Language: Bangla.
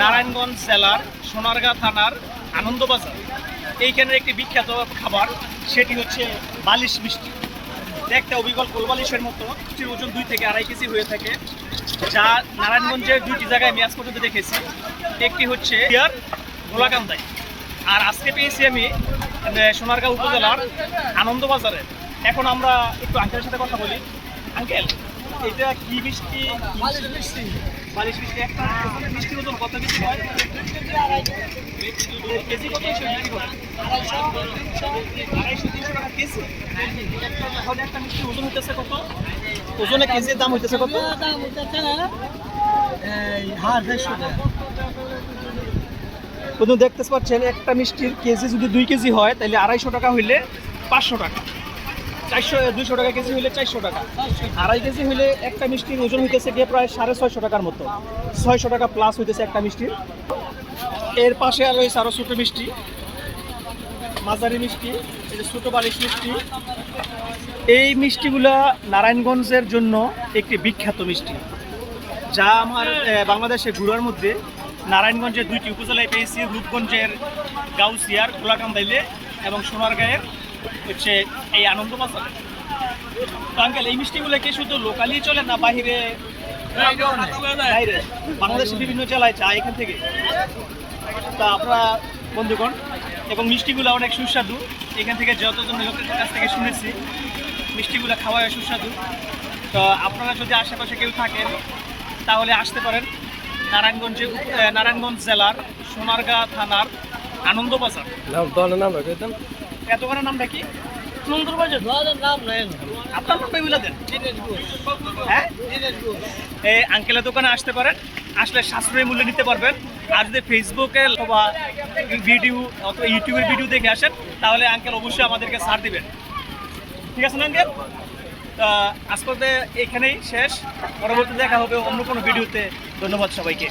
নারায়ণগঞ্জ জেলার সোনারগাঁ থানার আনন্দবাজার এইখানের একটি বিখ্যাত খাবার, সেটি হচ্ছে বালিশ মিষ্টি। একটা অবিকল কোলবালিশের মতো, মিষ্টির ওজন 2 থেকে 2.5 কেজি হয়ে থাকে, যা নারায়ণগঞ্জের 2টি জায়গায় আমি আজ পর্যন্ত দেখেছি। একটি হচ্ছে গোলাকান্দায়, আর আজকে পেয়েছি আমি সোনারগাঁ উপজেলার আনন্দবাজারে। এখন আমরা একটু আঙ্কেলের সাথে কথা বলি। আঙ্কেল, এটা কি মিষ্টি? বালিশ মিষ্টি। বালিশ মিষ্টি। একটা মিষ্টির ওজন কত কেজি হয়? কেজি কত হিসেবে বিক্রি করে? 250-300 টাকা কেজি। তাহলে একটা মিষ্টির ওজন হইতেছে কত? ওজনে কেজির দাম হইতেছে কত? দাম হইতেছে না এই 150 টাকা। বন্ধু দেখতে পাচ্ছেন, একটা মিষ্টির কেজি যদি 2 কেজি হয় তাহলে 250 টাকা হইলে 500 টাকা, 200 টাকা কেজি হইলে 400 টাকা, 2.5 কেজি হইলে একটা মিষ্টির ওজন হইতেছে গিয়ে প্রায় 650 টাকার মতো, 600 টাকা প্লাস হইতেছে একটা মিষ্টির। এর পাশে আর রয়েছে আরও ছোটো মিষ্টি, মাঝারি মিষ্টি, এই যে ছোটো বালিশ মিষ্টি। এই মিষ্টিগুলা নারায়ণগঞ্জের জন্য একটি বিখ্যাত মিষ্টি, যা আমার বাংলাদেশে ঘুরার মধ্যে নারায়ণগঞ্জের 2টি উপজেলায় পেয়েছি, রূপগঞ্জের গাউসিয়ার গোলাকান্দাইলে এবং সোনারগাঁয়ের হচ্ছে এই আনন্দবাজার। তো আঙ্কেল, এই মিষ্টিগুলো কি শুধু লোকালি চলে না বাইরে? বাইরে বাংলাদেশের বিভিন্ন জেলায় যায় এখান থেকে। তা আপনারা বন্ধুগণ, এবং মিষ্টিগুলো অনেক সুস্বাদু। এখান থেকে যতজন লোকের কাছ থেকে শুনেছি, মিষ্টিগুলো খাওয়ায় সুস্বাদু। তো আপনারা যদি আশেপাশে কেউ থাকেন তাহলে আসতে পারেন নারায়ণগঞ্জ জেলার সোনারগাঁ থানার আনন্দবাজার। এত দোকানের নামটা কি? সুন্দরবাজার নাম নাই। আপনার নামটা বলে দেন। হ্যাঁ, এই আঙ্কেলের দোকানে আসতে পারেন, আসলে সাশ্রয়ী মূল্যে নিতে পারবেন। আর যদি ফেসবুকে অথবা ভিডিও অথবা ইউটিউবের ভিডিও দেখে আসেন তাহলে আঙ্কেল অবশ্যই আমাদেরকে ছাড় দিবেন। ঠিক আছে না আঙ্কেল? আজ পর্যন্ত এখানেই শেষ, পরবর্তী দেখা হবে অন্য কোনো ভিডিওতে। ধন্যবাদ সবাইকে।